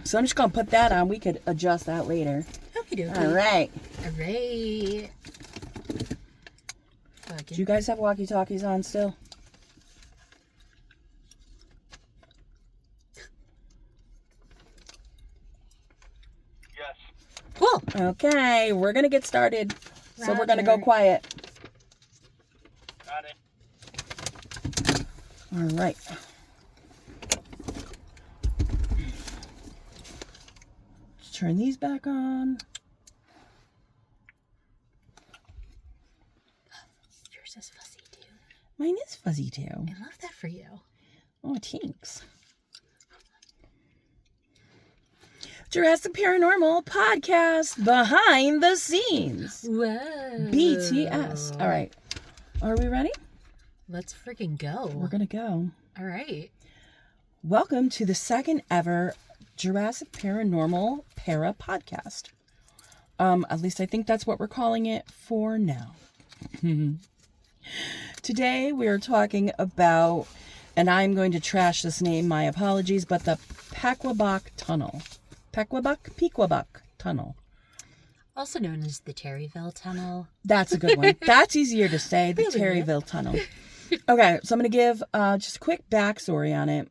So I'm just going to put that on. We could adjust that later. Okay. All right. Do you guys have walkie-talkies on still? Yes. Cool. Okay, we're going to get started. So we're going to Roger. go quiet. Got it. All right. Let's turn these back on. Yours is fuzzy too. Mine is fuzzy too. I love that for you. Oh, thanks. Jurassic Paranormal Podcast behind the scenes. Whoa. BTS. All right. Are we ready? Let's freaking go. We're going to go. All right. Welcome to the second ever Jurassic Paranormal Para Podcast. At least I think that's what we're calling it for now. Today we are talking about, and I'm going to trash this name, my apologies, but the Pequabuck Tunnel. Pequabuck Tunnel. Also known as the Terryville Tunnel. That's a good one. That's easier to say, the Really? Terryville Tunnel. Okay, so I'm going to give just a quick backstory on it.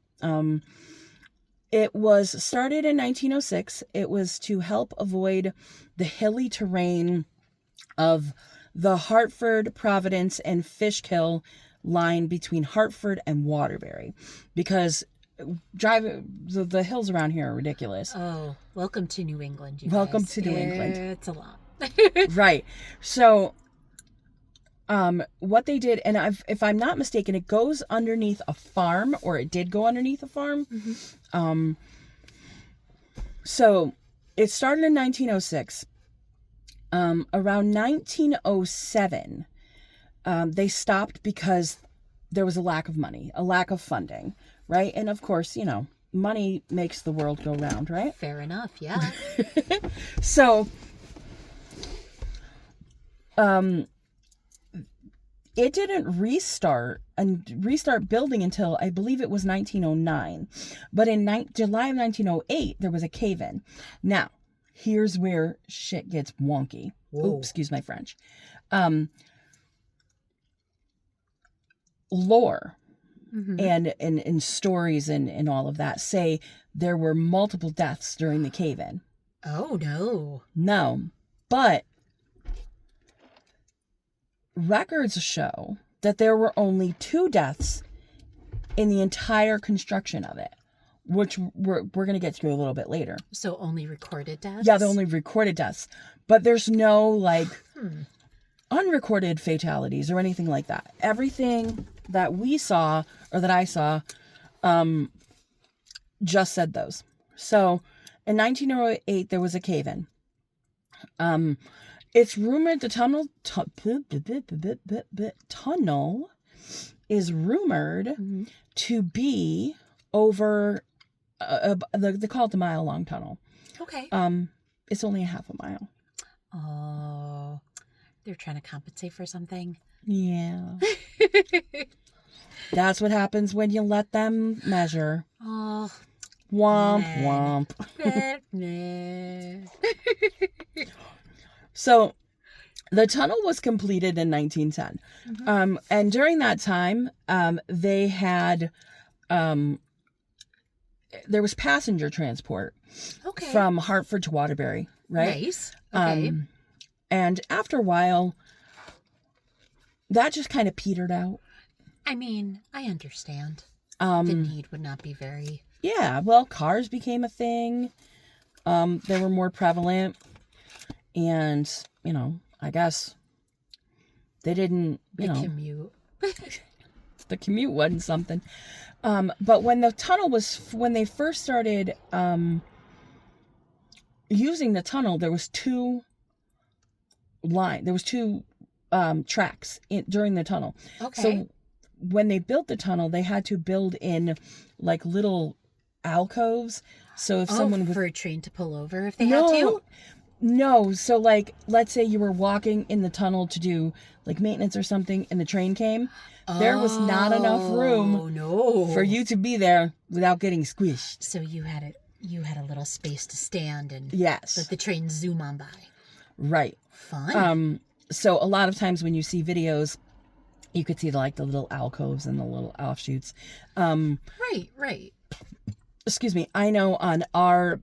It was started in 1906. It was to help avoid the hilly terrain of the Hartford, Providence, and Fishkill line between Hartford and Waterbury. Because the hills around here are ridiculous. Oh, welcome to New England, you Welcome guys. to New England. It's a lot. Right. So, what they did, and if I'm not mistaken, it goes underneath a farm, or it did go underneath a farm. Mm-hmm. So, it started in 1906. Around 1907, they stopped because there was a lack of money, a lack of funding, right? And of course, you know, money makes the world go round, right? Fair enough, yeah. So, it didn't restart building until I believe it was 1909. But in July of 1908, there was a cave-in. Now, here's where shit gets wonky. Whoa. Oops, excuse my French. Lore Mm-hmm. and stories and all of that say there were multiple deaths during the cave-in. Oh, no. No, but records show that there were only 2 deaths in the entire construction of it, which we're going to get to a little bit later. So only recorded deaths? Yeah, the only recorded deaths. But there's no, like, unrecorded fatalities or anything like that. Everything that we saw, or that I saw, just said those. So, in 1908, there was a cave-in. It's rumored the tunnel is rumored Mm-hmm. to be over, they call it the mile-long tunnel. Okay. It's only a half a mile. Oh, they're trying to compensate for something. Yeah. That's what happens when you let them measure. Oh, Womp, man. womp. So, the tunnel was completed in 1910. Mm-hmm. And during that time, they had, there was passenger transport Okay. from Hartford to Waterbury, right? Nice. Okay. And after a while, that just kind of petered out. I mean, I understand. The Um, need would not be very... yeah, well, cars became a thing. They were more prevalent. And, you know, I guess they didn't, The commute. the commute wasn't something. But when the tunnel when they first started using the tunnel, there was two tracks during the tunnel. Okay. So when they built the tunnel, they had to build in like little alcoves. So if someone was for a train to pull over if they had to? No. So like, let's say you were walking in the tunnel to do like maintenance or something and the train came. There was not enough room no. for you to be there without getting squished. So you had to you had a little space to stand and Yes. let the train zoom on by. Right. Fun. So a lot of times when you see videos, you could see the little alcoves and the little offshoots. Right. Excuse me. I know on our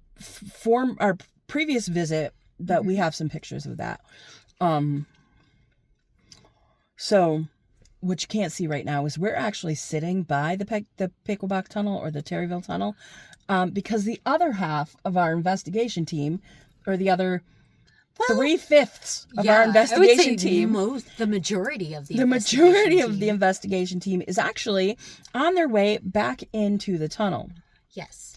previous visit that we have some pictures of that. So what you can't see right now is we're actually sitting by the Pequabuck Tunnel or the Terryville Tunnel, because the other half of our investigation team, or the other 3/5 of our investigation team, the majority of the investigation team is actually on their way back into the tunnel. Yes.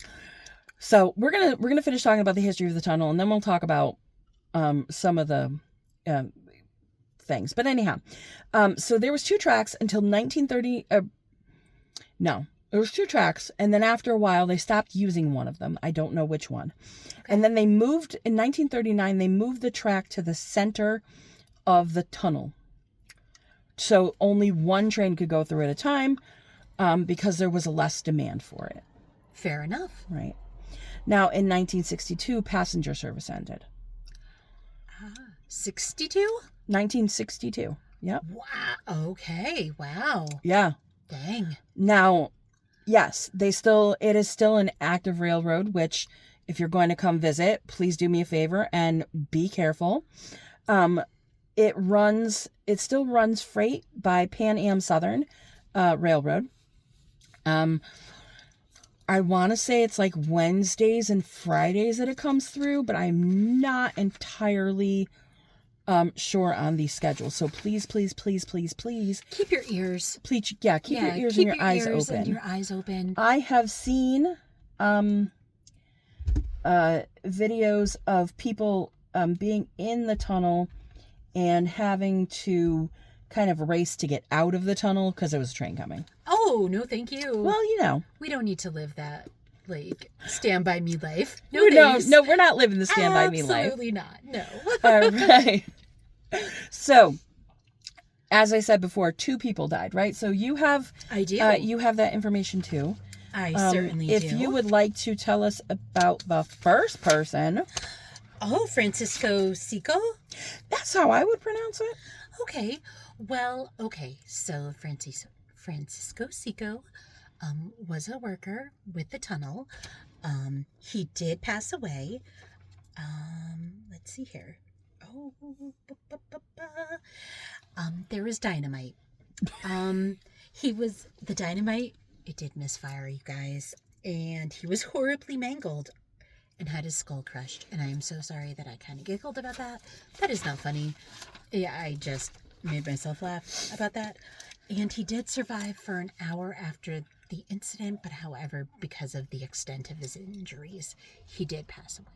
So we're gonna finish talking about the history of the tunnel, and then we'll talk about some of the things. But anyhow, so there was 2 tracks until 1930. No, there was 2 tracks, and then after a while they stopped using one of them. I don't know which one. Okay. And then they moved in 1939. They moved the track to the center of the tunnel, so only one train could go through at a time, because there was less demand for it. Fair enough. Right. Now in 1962, passenger service ended. 62? 1962. Yep. Wow. Okay. Wow. Yeah. Dang. Now, yes, it is still an active railroad, which if you're going to come visit, please do me a favor and be careful. It still runs freight by Pan Am Southern Railroad. I want to say it's like Wednesdays and Fridays that it comes through, but I'm not entirely sure on the schedule. So please keep your ears. Keep your ears and your eyes open. And your eyes open. I have seen videos of people being in the tunnel and having to kind of race to get out of the tunnel because there was a train coming. Oh, no, thank you. Well, we don't need to live that stand by me life. No, we're not living the stand by me life. Absolutely not. No. All right. So, as I said before, 2 people died, right? So I do. You have that information too. I certainly do. If you would like to tell us about the first person. Oh, Francisco Seco? That's how I would pronounce it. Okay. Well, okay. So Francisco Seco was a worker with the tunnel. He did pass away. Let's see here. Oh, there was dynamite. The dynamite, it did misfire, you guys, and he was horribly mangled and had his skull crushed. And I am so sorry that I kind of giggled about that. That is not funny. Yeah, I just made myself laugh about that. And he did survive for an hour after the incident, but however, because of the extent of his injuries, he did pass away,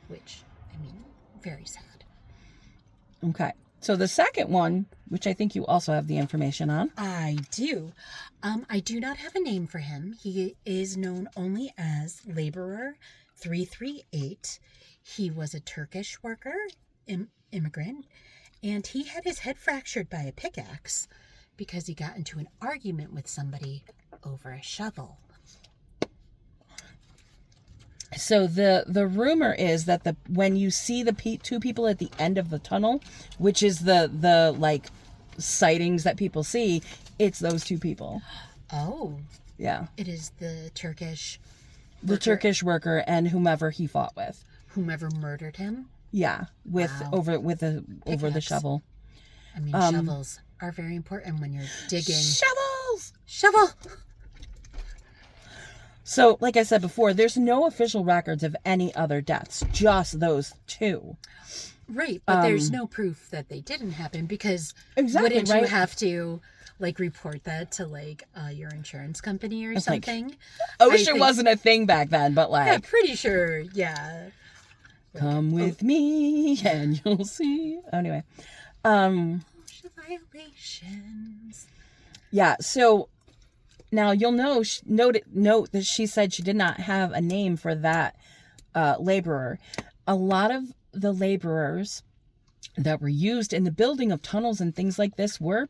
which, I mean, very sad. Okay. So the second one, which I think you also have the information on. I do. I do not have a name for him. He is known only as Laborer 338. He was a Turkish worker, immigrant, and he had his head fractured by a pickaxe because he got into an argument with somebody over a shovel. So the rumor is that when you see the 2 people at the end of the tunnel, which is the sightings that people see, it's those 2 people. Oh. Yeah. It is the Turkish worker. The Turkish worker and whomever he fought with. Whomever murdered him? Yeah, over the shovel. I mean, shovels are very important when you're digging. Shovel! So, like I said before, there's no official records of any other deaths, just those 2. Right, but there's no proof that they didn't happen because wouldn't you have to report that to your insurance company or something? OSHA wasn't a thing back then, but yeah, pretty sure, yeah. Come with me and you'll see. Anyway, OSHA violations. Yeah, so now you'll note that she said she did not have a name for that laborer. A lot of the laborers that were used in the building of tunnels and things like this were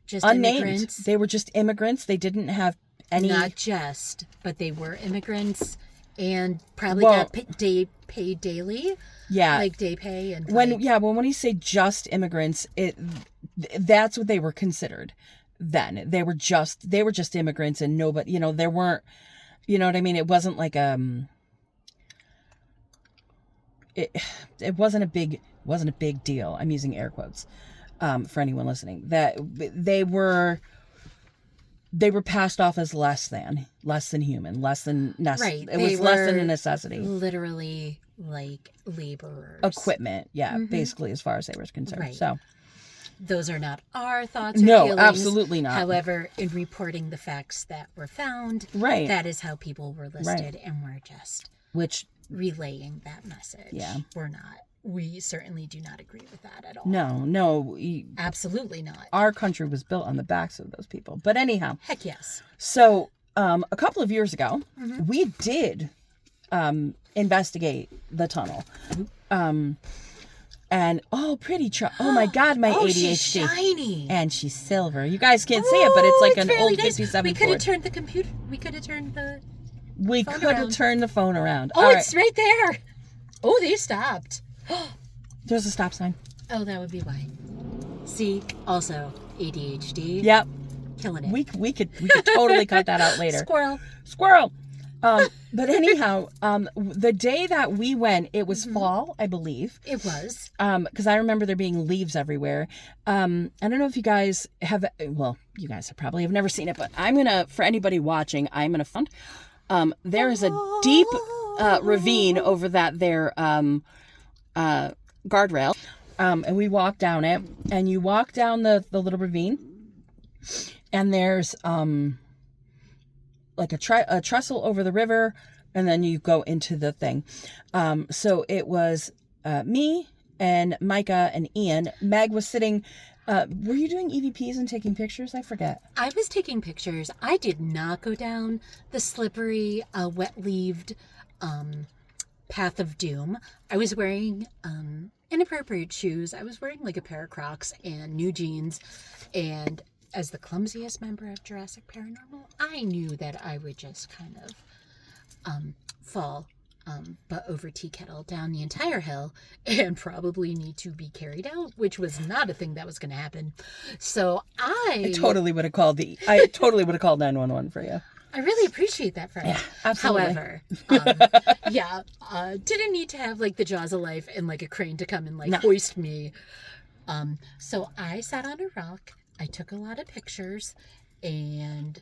just unnamed. Immigrants. They were just immigrants. They didn't have any... Not just, but they were immigrants And probably Well- got paid daily, Yeah. like day pay. And when you say just immigrants, that's what they were considered then. They were just immigrants, and nobody, there weren't, you know what I mean? It wasn't like it wasn't a big deal. I'm using air quotes for anyone listening. That they were passed off as less than human, less than Right. It was less than a necessity. Literally like laborers. Equipment, yeah, basically, as far as they were concerned. Right. So Those are not our thoughts or no, feelings. absolutely not. However, in reporting the facts that were found, Right. that is how people were listed, and we're just Which relaying that message. Yeah. We certainly do not agree with that at all. no, Absolutely not. our country was built on the backs of those people. But anyhow, Heck yes. so a couple of years ago, Mm-hmm. we did investigate the tunnel. And pretty oh my God, my Oh, ADHD. she's shiny. And she's silver. You guys can't see it, but it's like an really old nice. 57 We could have Ford. turned the computer. We could have turned the. We phone could have around. turned the phone around. Oh, All it's right there. Oh, they stopped. There's a stop sign. Oh, that would be why. See, also ADHD. Yep. Killing it. We could totally cut that out later. Squirrel. But anyhow, the day that we went, it was fall, I believe. It was. Because I remember there being leaves everywhere. I don't know if you guys have, you guys probably have never seen it, but for anybody watching, I'm going to find, there is a deep ravine over that there guardrail. And we walked down it, and you walk down the little ravine, and there's like a trestle over the river, and then you go into the thing. So it was me and Micah and Ian. Meg was sitting. Were you doing EVPs and taking pictures? I forget. I was taking pictures. I did not go down the slippery, wet-leaved path of doom. I was wearing inappropriate shoes. I was wearing like a pair of Crocs and new jeans, and as the clumsiest member of Jurassic Paranormal, I knew that I would just kind of fall butt over tea kettle down the entire hill and probably need to be carried out, which was not a thing that was going to happen. So I totally would have called 911 for you. I really appreciate that, friend. Yeah, absolutely. However, didn't need to have like the jaws of life and like a crane to come and like hoist me. So I sat on a rock. I took a lot of pictures and,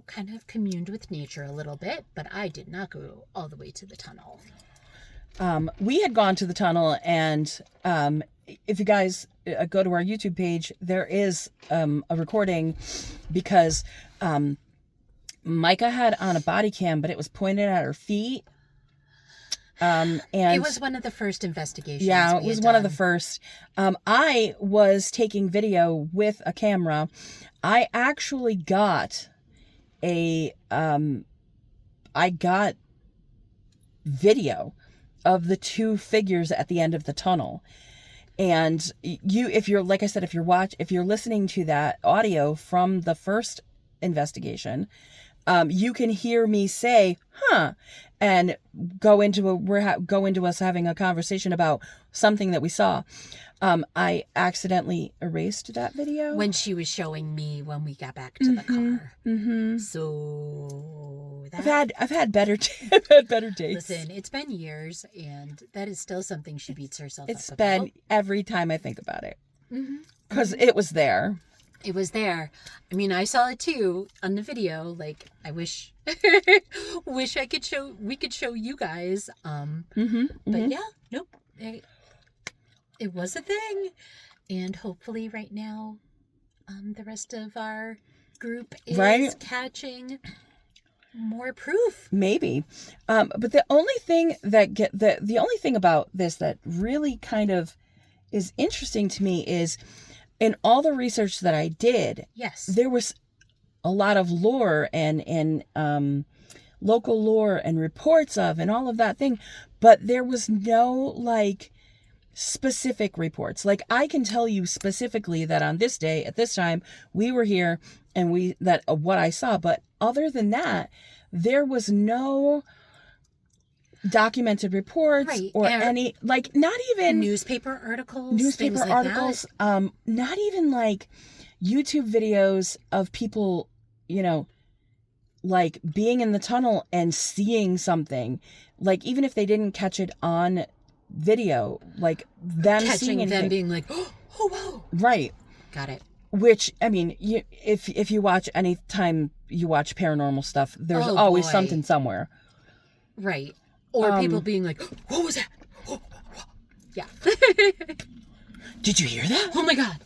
kind of communed with nature a little bit, but I did not go all the way to the tunnel. We had gone to the tunnel, and if you guys go to our YouTube page, there is a recording, because Micah had on a body cam, but it was pointed at her feet. And it was one of the first investigations. Yeah, it was one of the first. I was taking video with a camera. I actually got I got video of the two figures at the end of the tunnel. And if you're listening to that audio from the first investigation, you can hear me say, huh, and go into us having a conversation about something that we saw. I accidentally erased that video when she was showing me when we got back to the car. Mm-hmm. So I've had better days. Listen, it's been years, and that is still something she beats herself It's up been about. every time I think about it, because it was there. It was there. I mean, I saw it too on the video. Like, I wish we could show you guys. But yeah, nope. It was a thing. And hopefully right now, the rest of our group is catching more proof. Maybe. But the only thing the only thing about this that really kind of is interesting to me is, in all the research that I did, yes, there was a lot of lore and local lore and reports of and all of that thing, but there was no like specific reports. Like, I can tell you specifically that on this day at this time we were here and what I saw, but other than that, there was no documented reports Right, or and- any, like, not even Newspaper articles, things like articles, not even like YouTube videos of people, you know, like being in the tunnel and seeing something, like even if they didn't catch it on video, like them seeing catching anything. them being like, oh, wow. Right. Got it. Which, I mean, if you watch, anytime you watch paranormal stuff, there's Oh, always boy. something somewhere. Right. Or people being like, what was that? Yeah. Did you hear that? Oh my God.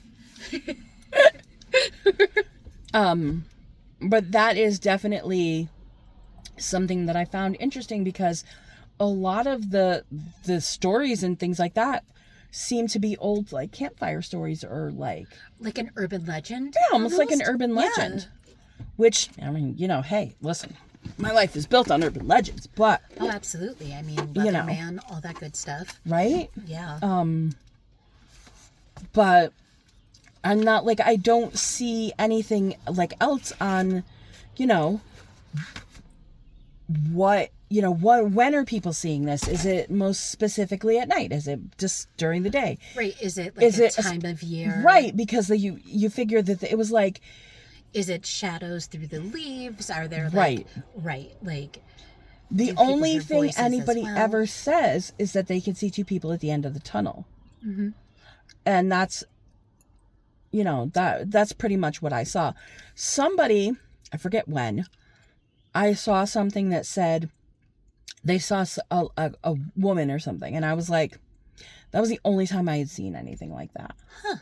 But that is definitely something that I found interesting, because a lot of the stories and things like that seem to be old, like campfire stories, or like an urban legend? yeah, almost like an urban Yeah. legend. Which, I mean, you know, hey, listen, my life is built on urban legends, but Oh, absolutely. I mean, You know. Weatherman, all that good stuff. right? Yeah. But I'm not, like, I don't see anything like else on, you know, when are people seeing this? Is it most specifically at night? Is it just during the day? Right. Is it like a time of year? Right, because you figure that it was like, Is it shadows through the leaves? Are there like, Right. Right. Like, the do people only hear thing voices as anybody well? ever says is that they can see two people at the end of the tunnel. Mm-hmm. And that's, you know, that's pretty much what I saw. Somebody, I forget when, I saw something that said they saw a woman or something. And I was like, that was the only time I had seen anything like that. Huh.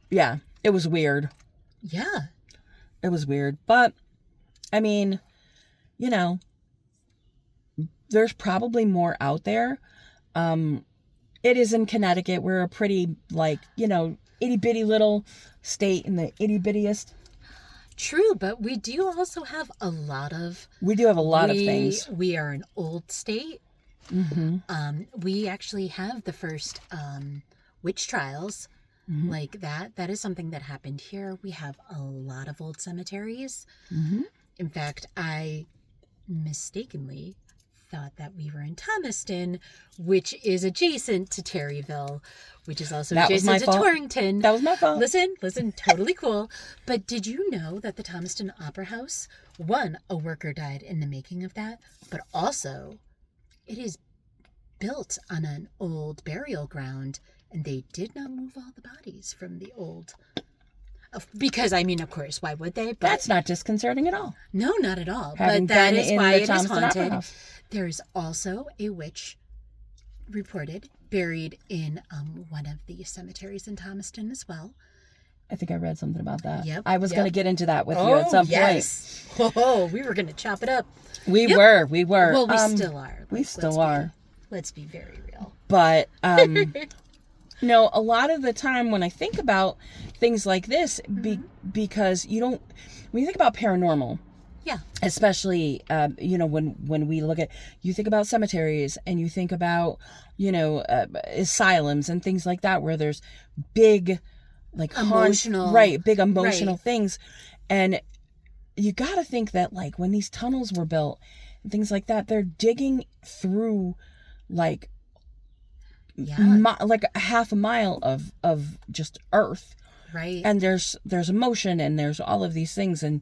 Yeah, it was weird. Yeah. It was weird. But, I mean, you know, there's probably more out there. It is in Connecticut. We're a pretty, like, you know, itty bitty little state in the itty bittiest. True, but we do also have a lot of... We do have a lot of things. We are an old state. Mm-hmm. We actually have the first witch trials. Mm-hmm. Like that is something that happened here. We have a lot of old cemeteries. Mm-hmm. In fact, I mistakenly thought that we were in Thomaston, which is adjacent to Terryville, which is also That was my adjacent to fault. Torrington. That was my fault. Listen, totally cool. But did you know that the Thomaston Opera House, one, a worker died in the making of that, but also it is built on an old burial ground, and they did not move all the bodies from the old... Because, I mean, of course, why would they? But That's not disconcerting at all. no, not at all. Having But that been is in why the it is Thomaston Opera haunted. House. There is also a witch reported buried in one of the cemeteries in Thomaston as well. I think I read something about that. Yep, I was yep. going to get into that with you at some yes. Oh, we were going to chop it up. point. We Yep. were. Well, we still are. We Like, still are. Let's be very real. But, no, a lot of the time when I think about things like this, because when you think about paranormal, Yeah. especially, you know, when we look at, you think about cemeteries and you think about, you know, asylums and things like that, where there's big, like Emotional. big emotional Right. things. And you got to think that, like, when these tunnels were built and things like that, they're digging through like, Yeah. like a half a mile of just earth. Right. And there's emotion and there's all of these things. And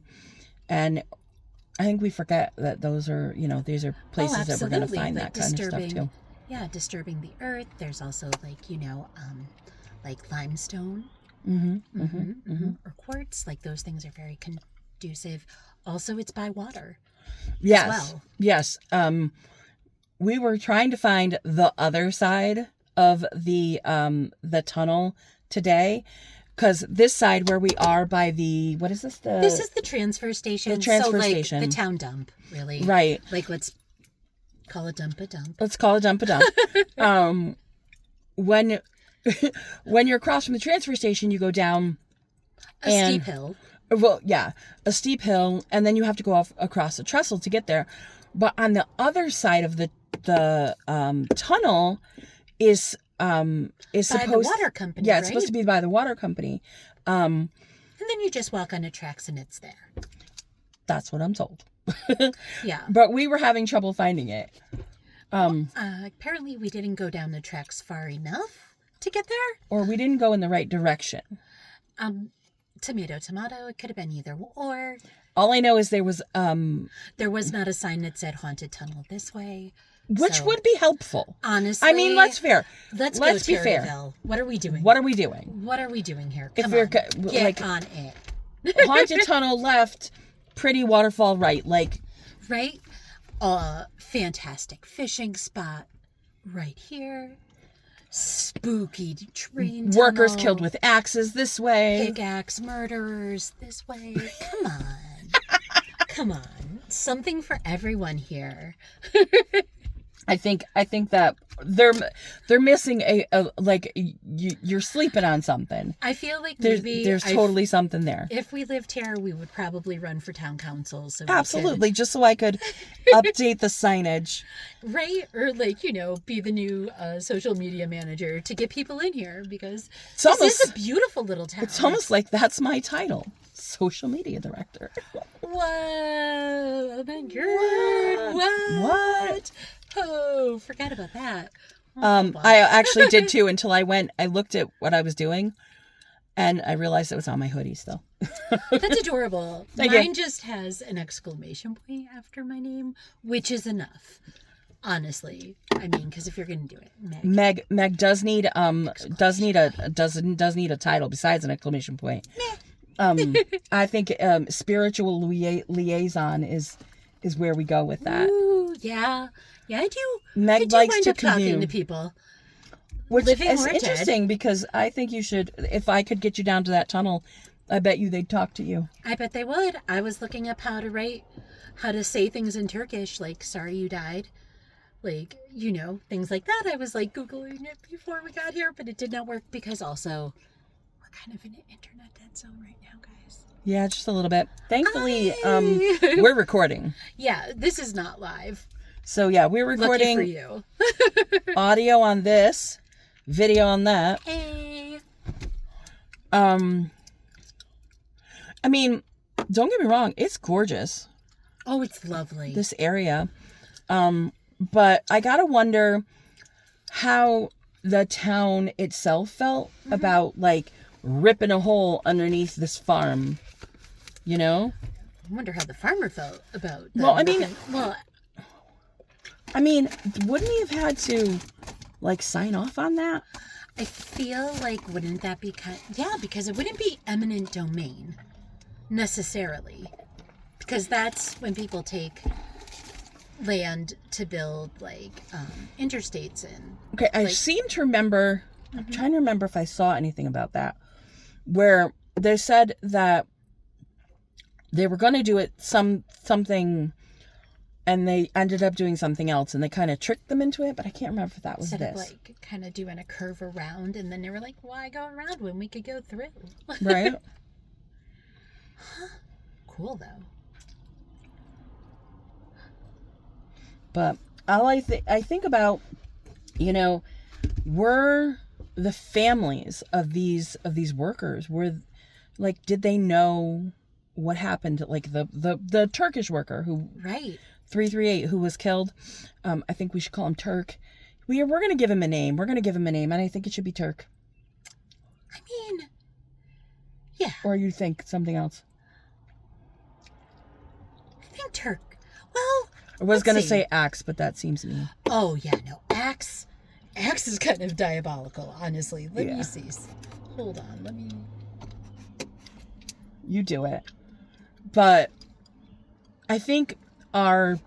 I think we forget that those are, you know, these are places that we're going to absolutely. find Like that kind of stuff too. Yeah, disturbing the earth. There's also like, you know, like limestone or quartz. Like those things are very conducive. Also, it's by water. Yes. well. Yes. We were trying to find the other side of the tunnel today, because this side where we are by the, what is this? This is the transfer station. The transfer so, like, station. The town dump, really. Right. Like, let's call it dump a dump. Let's call it dump a dump. When you're across from the transfer station, you go down A steep hill. Well, yeah, a steep hill, and then you have to go across a trestle to get there. But on the other side of the tunnel is By supposed the water company, yeah, right? it's supposed to be by the water company. And then you just walk on the tracks and it's there. That's what I'm told. Yeah. But we were having trouble finding it. Apparently we didn't go down the tracks far enough to get there. Or we didn't go in the right direction. Tomato, tomato. It could have been either or. All I know is there was not a sign that said haunted tunnel this way. which So, would be helpful. honestly, I mean, let's Let's go be fair. Terryville. What are we doing? What are we doing? What are we doing here? If Come we're on. co- Get like- on it. Haunted tunnel left, pretty waterfall right. Like, Right? Fantastic fishing spot right here. Spooky train workers tunnel. killed with axes this way. Pickaxe murderers this way. Come on. Come on. Something for everyone here. I think that they're missing a like you're sleeping on something. I feel like There's maybe totally something there. if we lived here, we would probably run for town council. So Absolutely, just so I could update the signage. Right? Or be the new social media manager to get people in here because It's this almost is a beautiful little town. it's almost like that's my title, social media director. Whoa, oh my god. What? Oh, forgot about that. Oh, I actually did too until I looked at what I was doing, and I realized it was on my hoodie still. That's adorable. Thank you. Mine just has an exclamation point after my name, which is enough. Honestly, I mean, because if you're gonna do it, Meg does need a title besides an exclamation point. I think spiritual liaison is where we go with that. Ooh, yeah, I do. Meg I do likes wind to up talking commune. to people. Which Living is or dead. interesting because I think you should. If I could get you down to that tunnel, I bet you they'd talk to you. I bet they would. I was looking up how to say things in Turkish, like "sorry you died," things like that. I was Googling it before we got here, but it did not work because also we're kind of in an internet dead zone right now, guys. Yeah, just a little bit. Thankfully, we're recording. Yeah, this is not live. So yeah, we're Lucky recording for you. audio on this, video on that. Hey. I mean, don't get me wrong, it's gorgeous, Oh, it's lovely. this area. But I gotta wonder how the town itself felt about ripping a hole underneath this farm. I wonder how the farmer felt about that. Well, I mean, wouldn't he have had to sign off on that? I feel wouldn't that be because it wouldn't be eminent domain necessarily, because that's when people take land to build interstates in. Okay, I seem to remember. I'm trying to remember if I saw anything about that, where they said that they were going to do it something, and they ended up doing something else, and they kind of tricked them into it. But I can't remember if that was Instead this. of kind of doing a curve around, and then they were like, "Why go around when we could go through?" Right? Cool though. But all I think about, were the families of these workers, did they know what happened? The Turkish worker who Right. 338 who was killed. I think we should call him Turk. We're gonna give him a name. And I think it should be Turk. I mean, yeah. Or you think something else? I think Turk. Well, I was let's gonna see. say Axe, but that seems mean. Oh yeah, no. Axe is kind of diabolical, honestly. Let Yeah. me see. Hold on. Let me. You do it. But I think our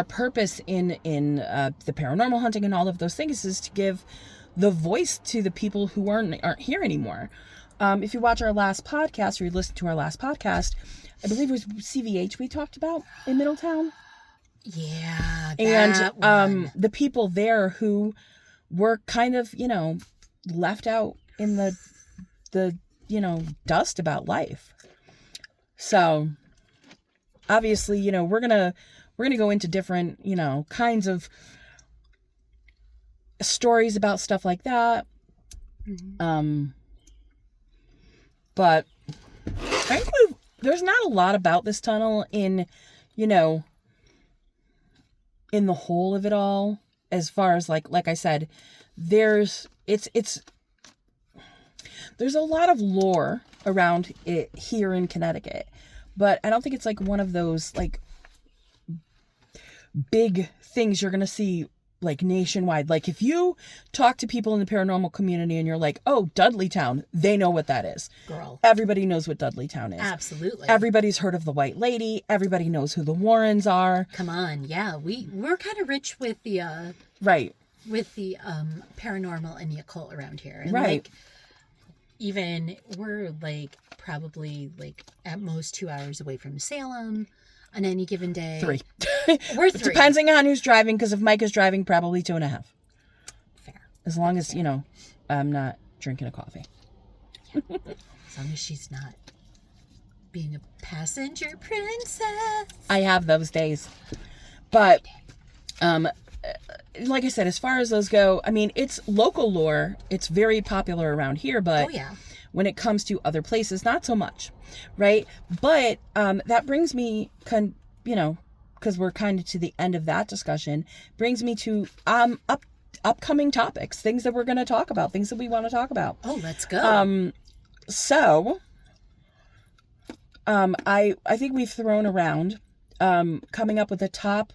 purpose in the paranormal hunting and all of those things is to give the voice to the people who aren't here anymore. If you watch our last podcast, or you listen to our last podcast, I believe it was CVH we talked about in Middletown. Yeah. And That one. the people there who were kind of, left out in the dust about life. So obviously, we're gonna go into different, kinds of stories about stuff like that. Mm-hmm. But I think there's not a lot about this tunnel in in the whole of it all, as far as like I said, there's a lot of lore around it here in Connecticut, but I don't think it's like one of those like big things you're going to see like nationwide. Like if you talk to people in the paranormal community and you're like, oh, Dudleytown, they know what that is. Girl. Everybody knows what Dudleytown is. Absolutely. Everybody's heard of the White Lady. Everybody knows who the Warrens are. Come on. Yeah. We're kind of rich with the, Right. with the, paranormal and the occult around here. And Right. like, even we're like probably like at most 2 hours away from Salem on any given day. 3. We're 3. Depending on who's driving, because if Mike is driving, probably 2.5. Fair. As long as, I'm not drinking a coffee. As long as she's not being a passenger princess. I have those days. But, like I said, as far as those go, I mean, it's local lore. It's very popular around here, but Oh, yeah. when it comes to other places, not so much, right? But that brings me, because we're kind of to the end of that discussion, brings me to upcoming topics, things that we're going to talk about, things that we want to talk about. Oh, let's go. So, I think we've thrown around coming up with the top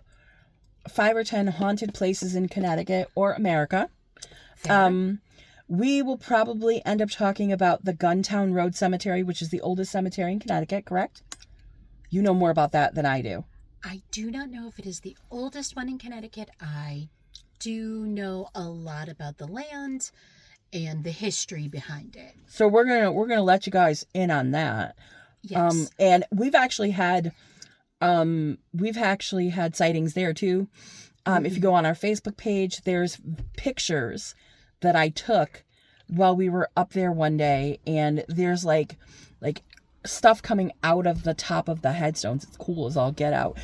5 or 10 haunted places in Connecticut or America. Fair. We will probably end up talking about the Guntown Road Cemetery, which is the oldest cemetery in Connecticut, correct? You know more about that than I do. I do not know if it is the oldest one in Connecticut. I do know a lot about the land and the history behind it. So we're gonna let you guys in on that. Yes. And we've actually had sightings there too. If you go on our Facebook page, there's pictures that I took while we were up there one day, and there's like stuff coming out of the top of the headstones. It's cool as all get out.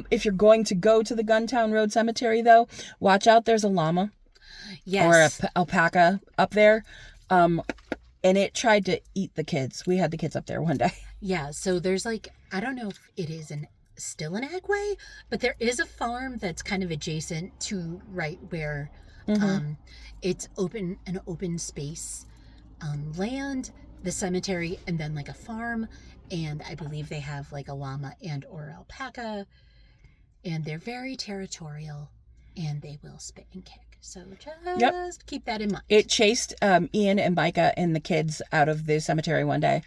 If you're going to go to the Guntown Road Cemetery though, watch out, there's a llama. Yes. Or a alpaca up there. And it tried to eat the kids. We had the kids up there one day. Yeah, so there's like, I don't know if it is still an agway, but there is a farm that's kind of adjacent to right where it's an open space land, the cemetery, and then like a farm, and I believe they have like a llama and or alpaca, and they're very territorial, and they will spit and kick. So just keep that in mind. It chased Ian and Micah and the kids out of the cemetery one day.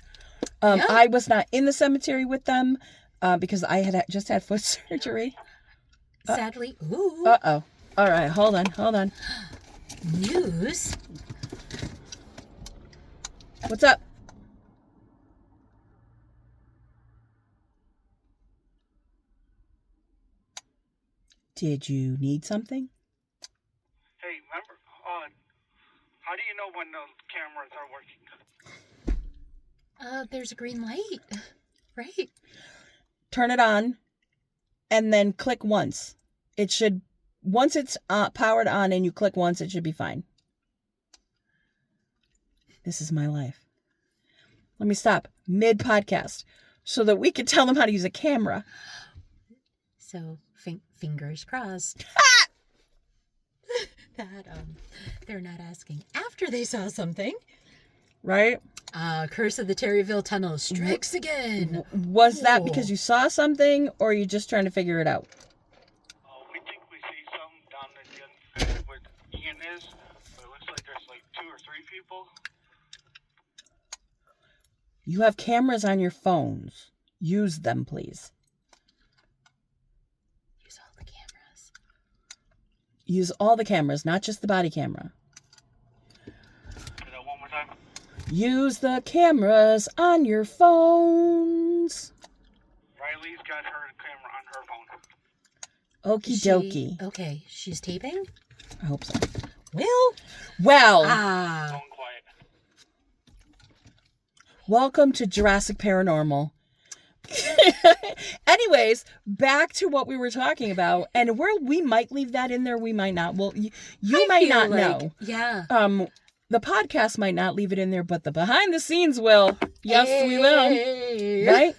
I was not in the cemetery with them because I had just had foot surgery. Sadly. Ooh. Uh-oh. All right, hold on. News. What's up? Did you need something? Hey, remember, how do you know when the cameras are working? There's a green light, right? Turn it on and then click once. Once it's powered on and you click once, it should be fine. This is my life. Let me stop mid-podcast so that we can tell them how to use a camera. So, fingers crossed. That, they're not asking after they saw something. Right? Curse of the Terryville Tunnel strikes again. Was that because you saw something or are you just trying to figure it out? We think we see something down at the end where Ian is, but it looks like there's like 2 or 3 people. You have cameras on your phones. Use them, please. Use all the cameras. Use all the cameras, not just the body camera. Say that one more time. Use the cameras on your phones. Riley's got her camera on her phone. Okie dokie. Okay, she's taping? I hope so. Well. Going quiet. Welcome to Jurassic Paranormal. Anyways, back to what we were talking about, and we might leave that in there, we might not. Well, you might not know. Yeah. the podcast might not leave it in there, but the behind the scenes will. Yes, we will. Right?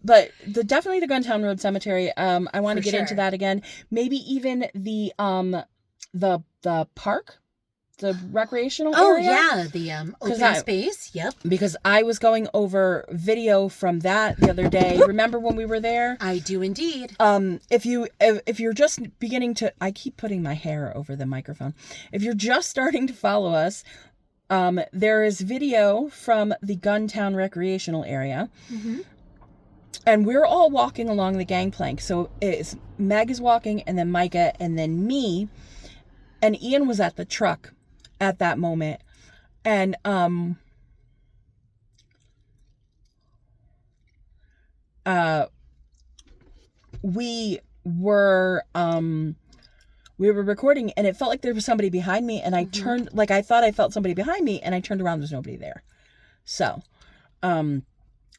But definitely the Guntown Road Cemetery. I want to get into that again. Maybe even the park, the recreational area. Oh yeah, the open space. Yep. Because I was going over video from that the other day. Remember when we were there? I do indeed. If you're just beginning to, I keep putting my hair over the microphone. If you're just starting to follow us, there is video from the Guntown recreational area. Mm-hmm. And we're all walking along the gangplank. So it's Meg is walking, and then Micah, and then me. And Ian was at the truck at that moment. And we were recording, and it felt like there was somebody behind me, and I turned, like I thought I felt somebody behind me, and I turned around, there's nobody there. So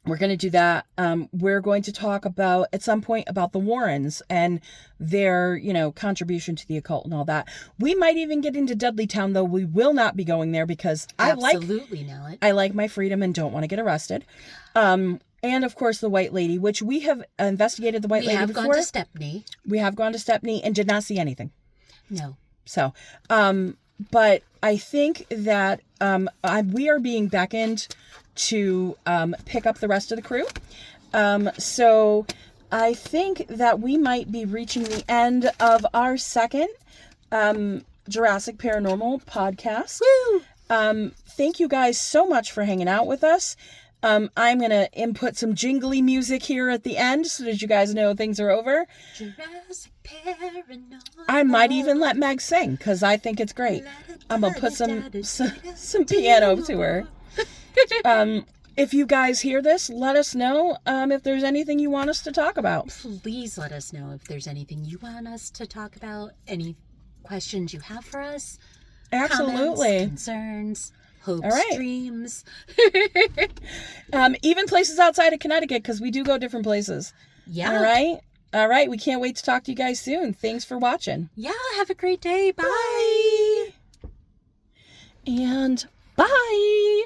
we're going to do that. We're going to talk about, at some point, about the Warrens and their, contribution to the occult and all that. We might even get into Dudleytown, though we will not be going there because I like my freedom and don't want to get arrested. And of course, the White Lady, which we have investigated the White Lady before. We have gone to Stepney. We have gone to Stepney and did not see anything. No. So, but I think that we are being beckoned to pick up the rest of the crew. So I think that we might be reaching the end of our second Jurassic Paranormal podcast. Woo! Thank you guys so much for hanging out with us. I'm going to input some jingly music here at the end so that you guys know things are over. Jurassic Paranormal. I might even let Meg sing because I think it's great. I'm going to put some piano to her. If you guys hear this, let us know if there's anything you want us to talk about. Please let us know if there's anything you want us to talk about, any questions you have for us. Absolutely. Comments, concerns, hopes, dreams. Even places outside of Connecticut, because we do go different places. Yeah. All right. We can't wait to talk to you guys soon. Thanks for watching. Yeah. Have a great day. Bye. Bye. And bye.